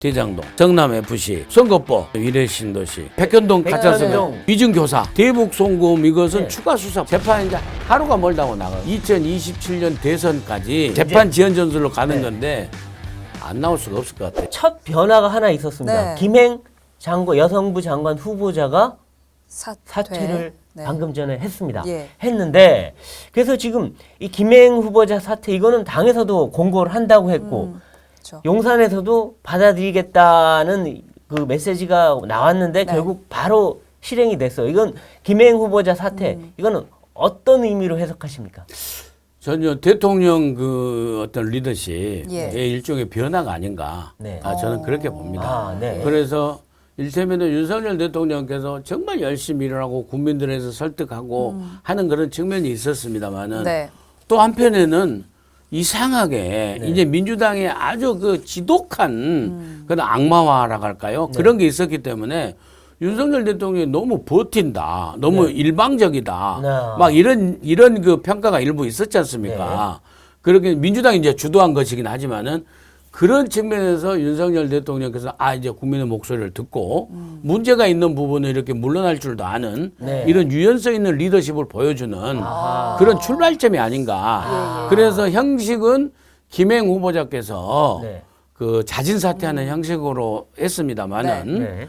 대장동, 성남FC, 선거법, 위례신도시, 백현동 가짜서명, 위증교사, 대북송금 이것은 추가 수사 재판이 이제 하루가 멀다고 나가요. 2027년 대선까지 재판 지연 전술로 가는 건데 안 나올 수가 없을 것 같아요. 첫 변화가 하나 있었습니다. 김행 장관, 여성부 장관 후보자가 사퇴를 방금 전에 했습니다. 했는데 그래서 지금 이 김행 후보자 사퇴 이거는 당에서도 공고를 한다고 했고 그렇죠. 용산에서도 받아들이겠다는 그 메시지가 나왔는데 결국 바로 실행이 됐어요. 이건 김행 후보자 사퇴 이거는 어떤 의미로 해석하십니까? 저는 대통령 그 어떤 리더십의 일종의 변화가 아닌가. 저는 그렇게 봅니다. 그래서 일테면은 윤석열 대통령께서 정말 열심히 일을 하고 국민들에서 설득하고 하는 그런 측면이 있었습니다만은 또 한편에는 이상하게 이제 민주당의 아주 그 지독한 그런 악마화라고 할까요? 그런 게 있었기 때문에 윤석열 대통령이 너무 버틴다. 너무 일방적이다. 막 이런 그 평가가 일부 있었지 않습니까? 그렇게 민주당이 이제 주도한 것이긴 하지만은 그런 측면에서 윤석열 대통령께서 이제 국민의 목소리를 듣고 문제가 있는 부분을 이렇게 물러날 줄도 아는 이런 유연성 있는 리더십을 보여주는 그런 출발점이 아닌가. 그래서 형식은 김행 후보자께서 그 자진 사퇴하는 형식으로 했습니다만은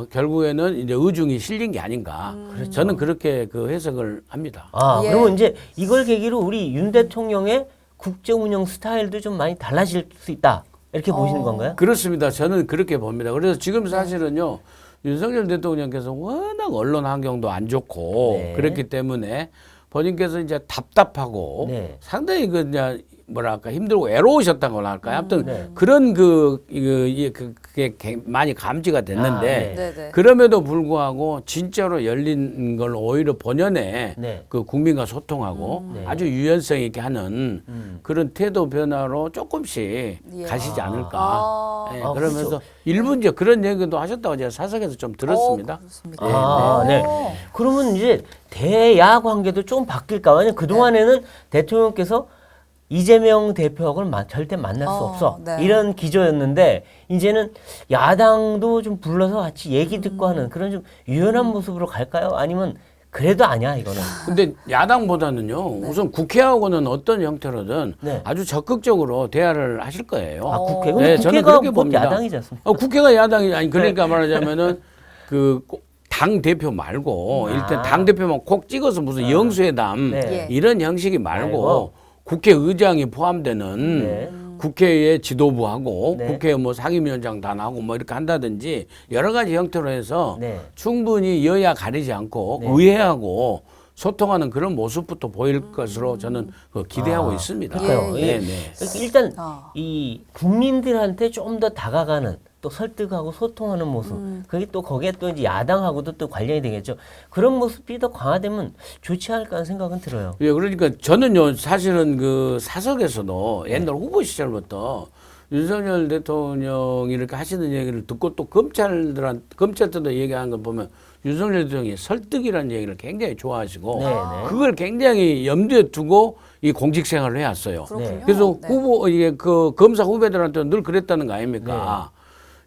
결국에는 이제 의중이 실린 게 아닌가. 저는 그렇게 그 해석을 합니다. 그러면 이제 이걸 계기로 우리 윤 대통령의 국정 운영 스타일도 좀 많이 달라질 수 있다. 이렇게 보시는 건가요? 그렇습니다. 저는 그렇게 봅니다. 그래서 지금 사실은요. 윤석열 대통령께서 워낙 언론 환경도 안 좋고 그렇기 때문에 본인께서 이제 답답하고 상당히 그 이제 뭐랄까 힘들고 외로우셨다고 할까요? 아무튼 그런 그게 많이 감지가 됐는데 그럼에도 불구하고 진짜로 열린 걸 오히려 본연의 그 국민과 소통하고 아주 유연성 있게 하는 그런 태도 변화로 조금씩 가시지 않을까. 그러면서 그렇죠. 일부 이제 그런 얘기도 하셨다고 제가 사석에서 좀 들었습니다. 그러면 이제 대야 관계도 좀 바뀔까? 왜냐면 그동안에는 대통령께서 이재명 대표하고는 절대 만날 수 없어. 이런 기조였는데 이제는 야당도 좀 불러서 같이 얘기 듣고 하는 그런 좀 유연한 모습으로 갈까요? 아니면 그래도 아니야 이거는. 근데 야당보다는요. 우선 국회하고는 어떤 형태로든 아주 적극적으로 대화를 하실 거예요. 국회? 근데 저는 그렇게 봅니다. 야당이지 않습니까? 국회가 야당이 아니 그러니까 말하자면은 그 당 대표 말고 일단 당 대표만 콕 찍어서 무슨 영수회담 이런 형식이 말고 국회의장이 포함되는 국회의 지도부하고 국회 뭐 상임위원장 단하고 뭐 이렇게 한다든지 여러 가지 형태로 해서 충분히 여야 가리지 않고 의회하고 소통하는 그런 모습부터 보일 것으로 저는 기대하고 있습니다. 일단 이 국민들한테 좀 더 다가가는 또 설득하고 소통하는 모습. 그게 또 거기에 또 이제 야당하고도 또 관련이 되겠죠. 그런 모습이 더 강화되면 좋지 않을까 하는 생각은 들어요. 그러니까 저는요 사실은 그 사석에서도 옛날 후보 시절부터 윤석열 대통령이 이렇게 하시는 얘기를 듣고 또 검찰들도 얘기하는 걸 보면 윤석열 대통령이 설득이라는 얘기를 굉장히 좋아하시고 그걸 굉장히 염두에 두고 이 공직 생활을 해왔어요. 그래서 이게 그 검사 후배들한테 늘 그랬다는 거 아닙니까?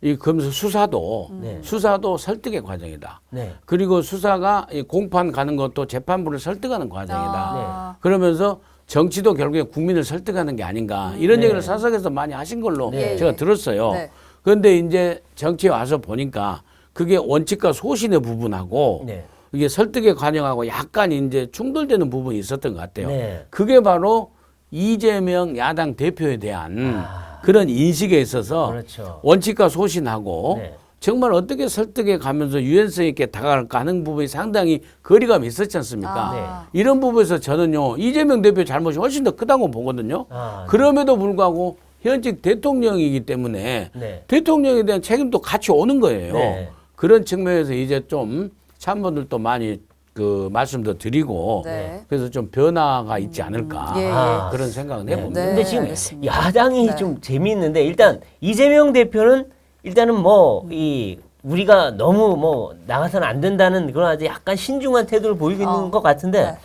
이 검사 수사도 설득의 과정이다. 그리고 수사가 이 공판 가는 것도 재판부를 설득하는 과정이다. 그러면서 정치도 결국에 국민을 설득하는 게 아닌가 이런 얘기를 사석에서 많이 하신 걸로 제가 들었어요. 그런데 이제 정치에 와서 보니까 그게 원칙과 소신의 부분하고 이게 설득의 과정하고 약간 이제 충돌되는 부분이 있었던 것 같아요. 그게 바로 이재명 야당 대표에 대한 그런 인식에 있어서 원칙과 소신하고 정말 어떻게 설득해 가면서 유연성 있게 다가갈까 하는 부분이 상당히 거리감이 있었지 않습니까? 이런 부분에서 저는요 이재명 대표 잘못이 훨씬 더 크다고 보거든요. 그럼에도 불구하고 현직 대통령이기 때문에 대통령에 대한 책임도 같이 오는 거예요. 그런 측면에서 이제 좀 참모들도 많이 그 말씀도 드리고 그래서 좀 변화가 있지 않을까 그런 생각은 해봅니다. 근데 지금 야당이 좀 재미있는데 일단 이재명 대표는 일단은 뭐 이 우리가 너무 뭐 나가서는 안 된다는 그런 아주 약간 신중한 태도를 보이고 있는 것 같은데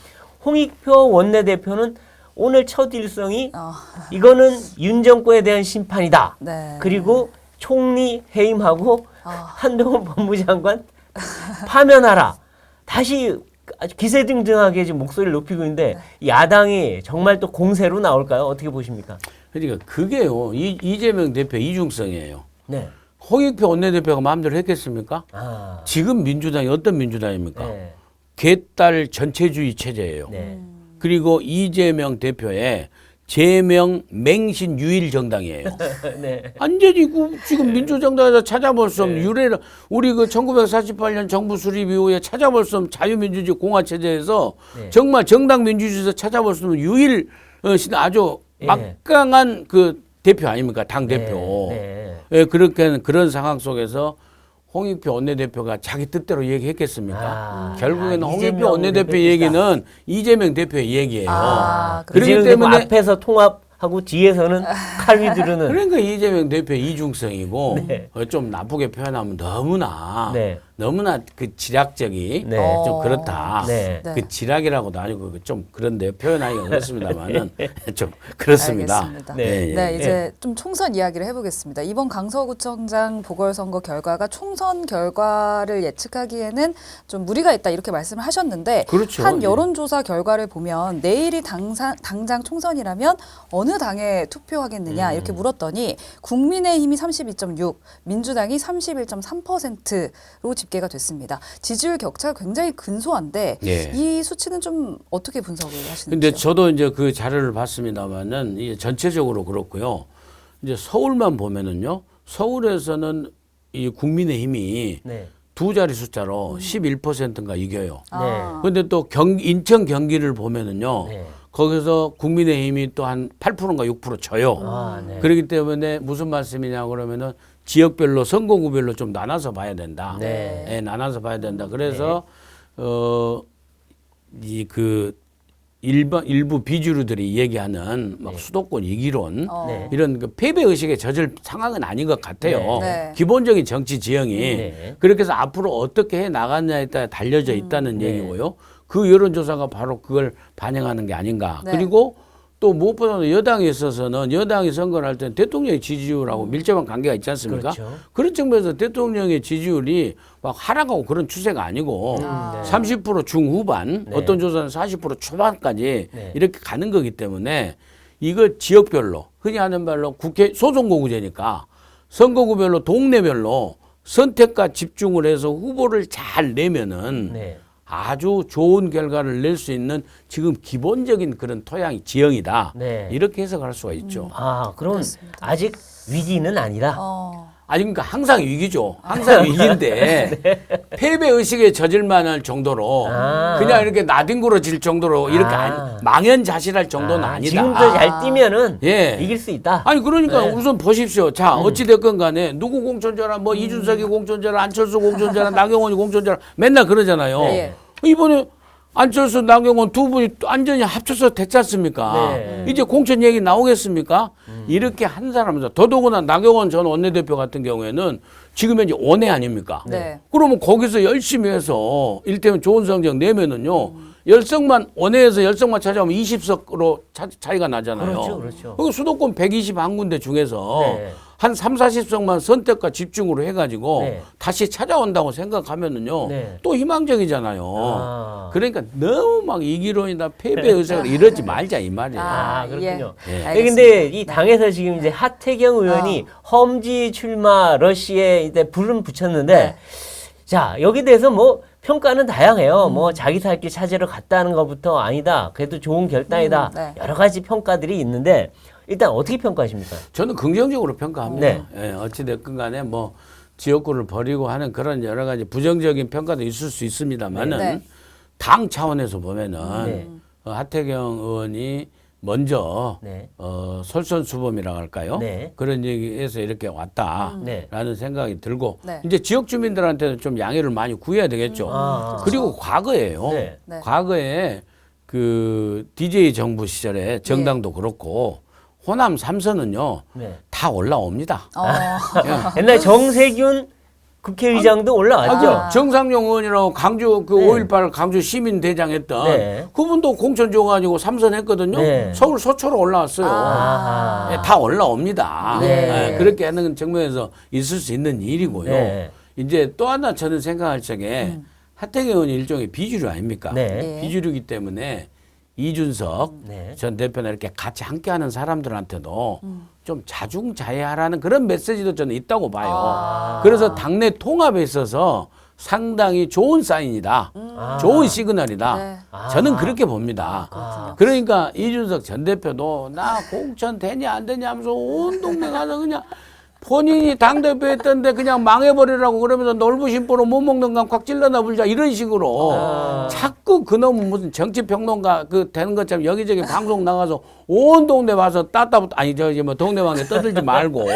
홍익표 원내대표는 오늘 첫 일성이 이거는 윤 정권에 대한 심판이다. 그리고 총리 해임하고 한동훈 법무장관 파면하라. 다시 아주 기세등등하게 지금 목소리를 높이고 있는데 야당이 정말 또 공세로 나올까요? 어떻게 보십니까? 그러니까 그게요. 이재명 대표 이중성이에요. 네. 홍익표 원내대표가 마음대로 했겠습니까? 지금 민주당이 어떤 민주당입니까? 네. 개딸 전체주의 체제예요. 네. 그리고 이재명 대표의 제명 맹신 유일 정당이에요. 네. 완전히 지금 민주정당에서 찾아볼 수 없는 유래를 우리 그 1948년 정부 수립 이후에 찾아볼 수 없는 자유민주주의 공화체제에서 정말 정당 민주주의에서 찾아볼 수 없는 유일 아주 막강한 그 대표 아닙니까? 당 대표. 예, 그렇게 그런 상황 속에서 홍익표 원내대표가 자기 뜻대로 얘기했겠습니까? 결국에는 홍익표 원내대표 얘기는 이재명 대표의 얘기예요. 그렇기 때문에 앞에서 통합하고 뒤에서는 칼 휘두르는. 그러니까 이재명 대표의 이중성이고 좀 나쁘게 표현하면 너무나 그 지략적이 좀 그렇다. 그 지략이라고도 아니고 좀 그런데 표현하기가 그렇습니다만은 좀 그렇습니다. 알겠습니다. 네, 이제 좀 총선 이야기를 해보겠습니다. 이번 강서구청장 보궐선거 결과가 총선 결과를 예측하기에는 좀 무리가 있다 이렇게 말씀을 하셨는데 그렇죠. 한 여론조사 결과를 보면 내일이 당장 총선이라면 어느 당에 투표하겠느냐 이렇게 물었더니 국민의힘이 32.6, 민주당이 31.3%로 집계가 됐습니다. 지지율 격차가 굉장히 근소한데 이 수치는 좀 어떻게 분석을 하시는지요? 근데 저도 이제 그 자료를 봤습니다만은 이게 전체적으로 그렇고요. 이제 서울만 보면은요. 서울에서는 이 국민의힘이 두 자리 숫자로 11%인가 이겨요. 그런데 또 인천 경기를 보면은요. 거기서 국민의힘이 또 한 8%인가 6% 져요. 그렇기 때문에 무슨 말씀이냐 그러면은 지역별로 선거구별로 좀 나눠서 봐야 된다. 나눠서 봐야 된다. 그래서 일부 비주류들이 얘기하는 막 수도권 이기론 이런 그 패배 의식에 젖을 상황은 아닌 것 같아요. 기본적인 정치 지형이 그렇게 해서 앞으로 어떻게 해 나갔냐에 따라 달려져 있다는 얘기고요. 그 여론조사가 바로 그걸 반영하는 게 아닌가. 그리고 또 무엇보다도 여당에 있어서는 여당이 선거를 할 때는 대통령의 지지율하고 밀접한 관계가 있지 않습니까? 그런 측면에서 대통령의 지지율이 막 하락하고 그런 추세가 아니고 30% 중후반 어떤 조사는 40% 초반까지 이렇게 가는 거기 때문에 이거 지역별로 흔히 하는 말로 국회 소선거구제니까 선거구별로 동네별로 선택과 집중을 해서 후보를 잘 내면은 아주 좋은 결과를 낼 수 있는 지금 기본적인 그런 토양이 지형이다. 이렇게 해석할 수가 있죠. 그럼 그렇습니다. 아직 위기는 아니다. 아니 그러니까 항상 위기죠. 항상 위기인데 패배 의식에 젖을 만할 정도로 그냥 이렇게 나뒹굴어질 정도로 이렇게 망연자실할 정도는 아니다. 지금도 잘 뛰면은 이길 수 있다. 아니 그러니까 우선 보십시오. 자 어찌 됐건 간에 누구 공천자라 뭐 이준석이 공천자라 안철수 공천자라 나경원이 공천자라 맨날 그러잖아요. 이번에 안철수, 나경원 두 분이 완전히 합쳐서 됐지 않습니까? 이제 공천 얘기 나오겠습니까? 이렇게 한 사람이죠. 더더구나 나경원 전 원내대표 같은 경우에는 지금 현재 원외 아닙니까? 그러면 거기서 열심히 해서 일테면 좋은 성적 내면은요. 열석만 원외에서 열석만 찾아오면 20석으로 차이가 나잖아요. 그리고 수도권 121군데 중에서 한 3, 40석만 선택과 집중으로 해가지고 다시 찾아온다고 생각하면은요. 또 희망적이잖아요. 그러니까 너무 막 이기론이나 패배 의식을 이러지 말자 이 말이에요. 그렇군요. 근데 이 당에서 지금 이제 하태경 의원이 험지 출마 러시에 이제 불은 붙였는데 자 여기 대해서 뭐 평가는 다양해요. 뭐 자기 살 길 찾으러 갔다는 것부터 아니다. 그래도 좋은 결단이다. 여러 가지 평가들이 있는데 일단 어떻게 평가하십니까? 저는 긍정적으로 평가합니다. 어찌됐건 간에 뭐 지역구를 버리고 하는 그런 여러 가지 부정적인 평가도 있을 수 있습니다만은 당 차원에서 보면은 하태경 의원이 먼저 솔선수범이라고 할까요? 그런 얘기에서 이렇게 왔다라는 생각이 들고 이제 지역 주민들한테는 좀 양해를 많이 구해야 되겠죠. 그리고 과거에요. 과거에 그 DJ 정부 시절에 정당도 그렇고 호남 3선은요 다 올라옵니다. 옛날 정세균 국회의장도 올라왔죠. 아. 정상용 의원이라고 강주 그 네. 5.18 강주 시민대장 했던 네. 그분도 공천 줘가지고 삼선했거든요. 네. 서울 소초로 올라왔어요. 아하. 예, 다 올라옵니다. 네. 예, 그렇게 하는 측면에서 있을 수 있는 일이고요. 네. 이제 또 하나 저는 생각할 적에 하태경 의원이 일종의 비주류 아닙니까? 네. 네. 비주류이기 때문에 이준석 네. 전 대표나 이렇게 같이 함께하는 사람들한테도 좀 자중자애하라는 그런 메시지도 저는 있다고 봐요. 아. 그래서 당내 통합에 있어서 상당히 좋은 사인이다. 좋은 시그널이다. 네. 저는 그렇게 봅니다. 아. 그러니까 이준석 전 대표도 나 공천 되냐 안 되냐 하면서 온 동네 가서 그냥 본인이 당대표 했던데 그냥 망해버리라고 그러면서 놀부심보로 못 먹는 건 콱 찔러나 불자 이런 식으로 자꾸 그놈은 무슨 정치평론가 그 되는 것처럼 여기저기 방송 나가서 온 동네 와서 따따붙 아니 저기 뭐 동네방네 떠들지 말고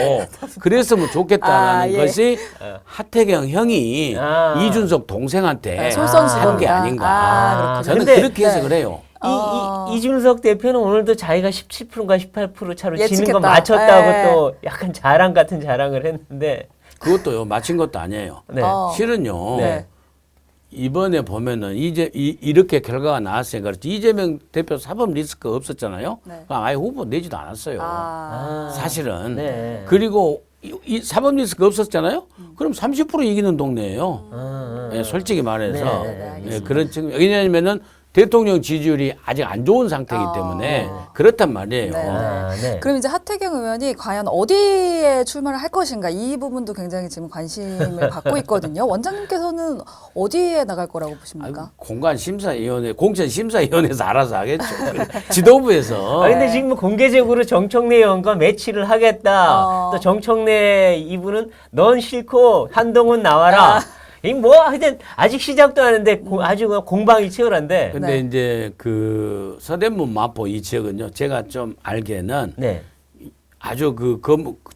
그랬으면 좋겠다라는 예. 것이 하태경 형이 이준석 동생한테 한 게 아닌가. 그렇군요. 저는 근데- 그렇게 해석을 해요. 이준석 대표는 오늘도 자기가 17%인가 18% 차로 지는 예측했다. 거 맞췄다고 예. 또 약간 자랑 같은 자랑을 했는데 그것도요 맞힌 것도 아니에요. 네. 실은요. 네. 이번에 보면은 이렇게 결과가 나왔으니까 그렇지 이재명 대표 사법 리스크 없었잖아요. 네. 아예 후보 내지도 않았어요. 아. 사실은. 네. 그리고 이 사법 리스크 없었잖아요. 그럼 30% 이기는 동네예요. 예, 솔직히 말해서 네, 예, 그런 측면. 왜냐하면은 대통령 지지율이 아직 안 좋은 상태이기 때문에 그렇단 말이에요. 네. 네. 그럼 이제 하태경 의원이 과연 어디에 출마를 할 것인가 이 부분도 굉장히 지금 관심을 받고 있거든요. 원장님께서는 어디에 나갈 거라고 보십니까? 공관심사위원회, 공천심사위원회에서 알아서 하겠죠. 지도부에서. 아 근데 지금 뭐 공개적으로 정청래 의원과 매치를 하겠다. 또 정청래 이분은 넌 싫고 한동훈 나와라. 이 뭐 하여튼 아직 시작도 하는데 아주 공방이 치열한데. 근데 네. 이제 그 서대문 마포 이 지역은요. 제가 좀 알기에는 네. 아주 그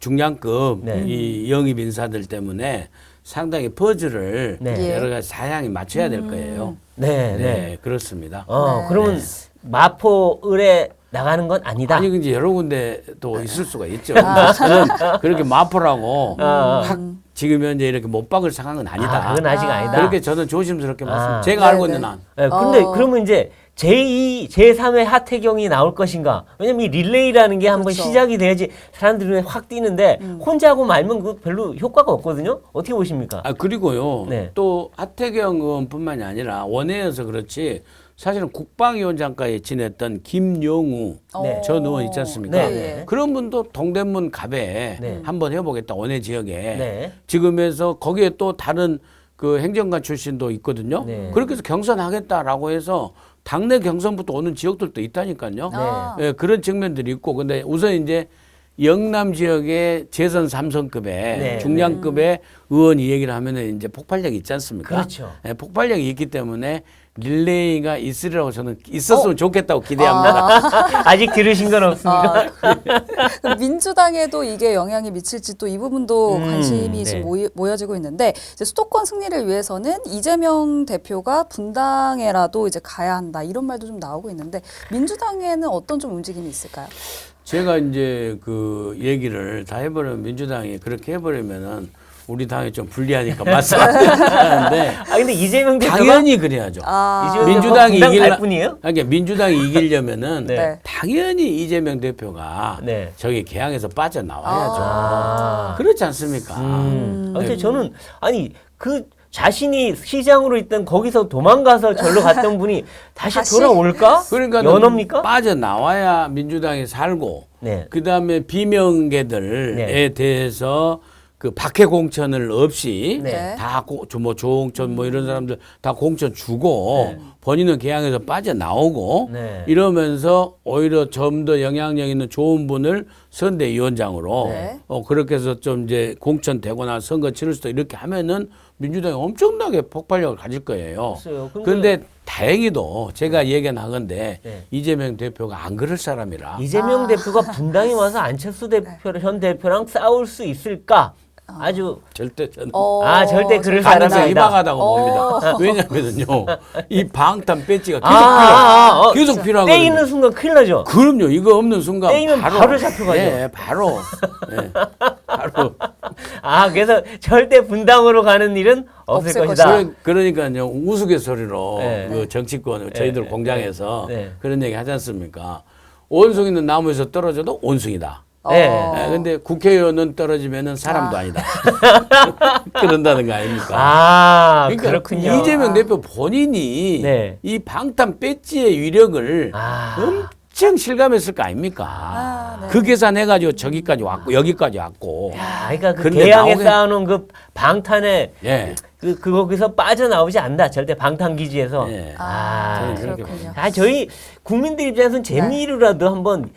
중량급 네. 이 영입 인사들 때문에 상당히 퍼즐을 네. 여러 가지 사양이 맞춰야 될 거예요. 네, 네, 네. 그렇습니다. 그러면 마포 을에 나가는 건 아니다. 아니 이제 여러 군데 또 있을 수가 있죠. 저는 그렇게 마포라고 확 지금 현재 이렇게 못 박을 상황은 아니다. 그건 아직 아니다. 그렇게 저는 조심스럽게 말씀. 제가 네, 알고 네. 있는 한. 네, 근데 그러면 이제 제2, 제3의 하태경이 나올 것인가? 왜냐면 이 릴레이라는 게 한번 그렇죠. 시작이 돼야지 사람들이 눈에 확 띄는데 혼자 하고 말면 그 별로 효과가 없거든요. 어떻게 보십니까? 그리고요. 네. 또 하태경 의원뿐만이 아니라 원내에서 그렇지 사실은 국방위원장까지 지냈던 김영우 네. 전 의원 있지 않습니까? 네, 네. 그런 분도 동대문 갑에 네. 한번 해보겠다 원내 지역에 네. 지금에서 거기에 또 다른 그 행정관 출신도 있거든요. 네. 그렇게 해서 경선하겠다라고 해서 당내 경선부터 오는 지역들도 있다니까요. 아. 예, 그런 측면들이 있고 근데 우선 이제 영남 지역의 재선 3선급의 네. 중량급의 의원이 얘기를 하면은 이제 폭발력이 있지 않습니까? 그렇죠. 예, 폭발력이 있기 때문에 릴레이가 있으리라고 저는 있었으면 좋겠다고 기대합니다. 아직 들으신 건 없습니까? 그럼 민주당에도 이게 영향이 미칠지 또 이 부분도 관심이 네. 지금 모여지고 있는데 이제 수도권 승리를 위해서는 이재명 대표가 분당에라도 이제 가야 한다 이런 말도 좀 나오고 있는데 민주당에는 어떤 좀 움직임이 있을까요? 제가 이제 그 얘기를 다 해버리면 민주당이 그렇게 해버리면은 우리 당이 좀 불리하니까 말씀하는데 근데 이재명 대표가 당연히 그래야죠. 이재명 민주당이 대표가 분당 갈 이길 뿐이에요? 그러니까 민주당이 이기려면은 네. 당연히 이재명 대표가 네. 저기 개항에서 빠져나와야죠. 아. 그렇지 않습니까? 근데 저는 아니 그 자신이 시장으로 있던 거기서 도망가서 절로 갔던 분이 다시 돌아올까? 그러니까 연합니까? 빠져나와야 민주당이 살고 네. 그다음에 비명계들에 대해서 그 박해 공천을 없이 네. 다 뭐 조홍천 뭐 이런 사람들 다 공천 주고 본인은 개항에서 빠져나오고 네. 이러면서 오히려 좀 더 영향력 있는 좋은 분을 선대위원장으로 네. 그렇게 해서 좀 이제 공천 되거나 선거 치를 수도 이렇게 하면은 민주당이 엄청나게 폭발력을 가질 거예요. 글쎄요. 근데 다행히도 제가 얘기하건데 네. 이재명 대표가 안 그럴 사람이라 이재명 대표가 분당에 와서 안철수 대표 현 대표랑 싸울 수 있을까? 아주 절대 저는 절대 그럴 사람이 가능성이 아니다. 희망하다고 봅니다. 왜냐하면요 이 방탄 배지가 계속 필요하거든요. 떼이는 순간 큰일 나죠. 그럼요. 이거 없는 순간 떼이면 바로 잡혀가죠. 예, 바로. 예, 바로 아, 그래서 절대 분당으로 가는 일은 없을 없을 것이다. 그러니까요 우스갯소리로 네. 그 정치권 저희들 네. 공장에서 네. 그런 얘기 하지 않습니까? 원숭이는 나무에서 떨어져도 원숭이다. 네. 근데 국회의원은 떨어지면은 사람도 아니다. 그런다는 거 아닙니까? 아, 그러니까 그렇군요. 이재명 대표 본인이 네. 이 방탄 배지의 위력을 아. 엄청 실감했을 거 아닙니까? 네. 그 계산해가지고 저기까지 왔고 여기까지 왔고. 야, 그러니까 그 그런데 개항에 나오게- 쌓아놓은 그 방탄에 예. 거기서 빠져나오지 않는다. 절대 방탄 기지에서. 예. 아, 저는 그렇게 그렇군요. 아, 저희 국민들 입장에서는 재미로라도 한번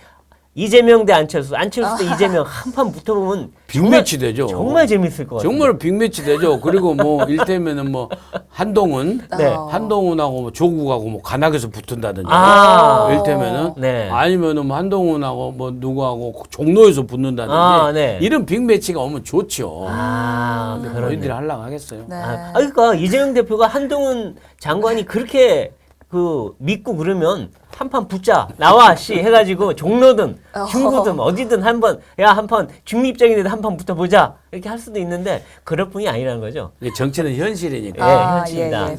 이재명 대 안철수 대 이재명 한판 붙어보면 빅매치 되죠. 정말 재밌을 것 같아요. 정말 빅매치 되죠. 그리고 뭐 일테면은 뭐 한동훈, 네. 한동훈하고 뭐 조국하고 뭐 관악에서 붙은다든지. 아. 일테면은 네. 아니면은 뭐 한동훈하고 뭐 누구하고 종로에서 붙는다든지. 아, 네. 이런 빅매치가 오면 좋죠. 아, 근데 그러네. 너희들이 하려고 하겠어요. 네. 그러니까 이재명 대표가 한동훈 장관이 그렇게 그 믿고 그러면 한판 붙자 나와 씨 해가지고 종로든 중구든 어디든 한번 한판 중립적인 데도 한판 붙어보자 이렇게 할 수도 있는데 그럴 뿐이 아니라는 거죠. 이게 정치는 현실이니까. 예, 아, 현실이다. 예, 예.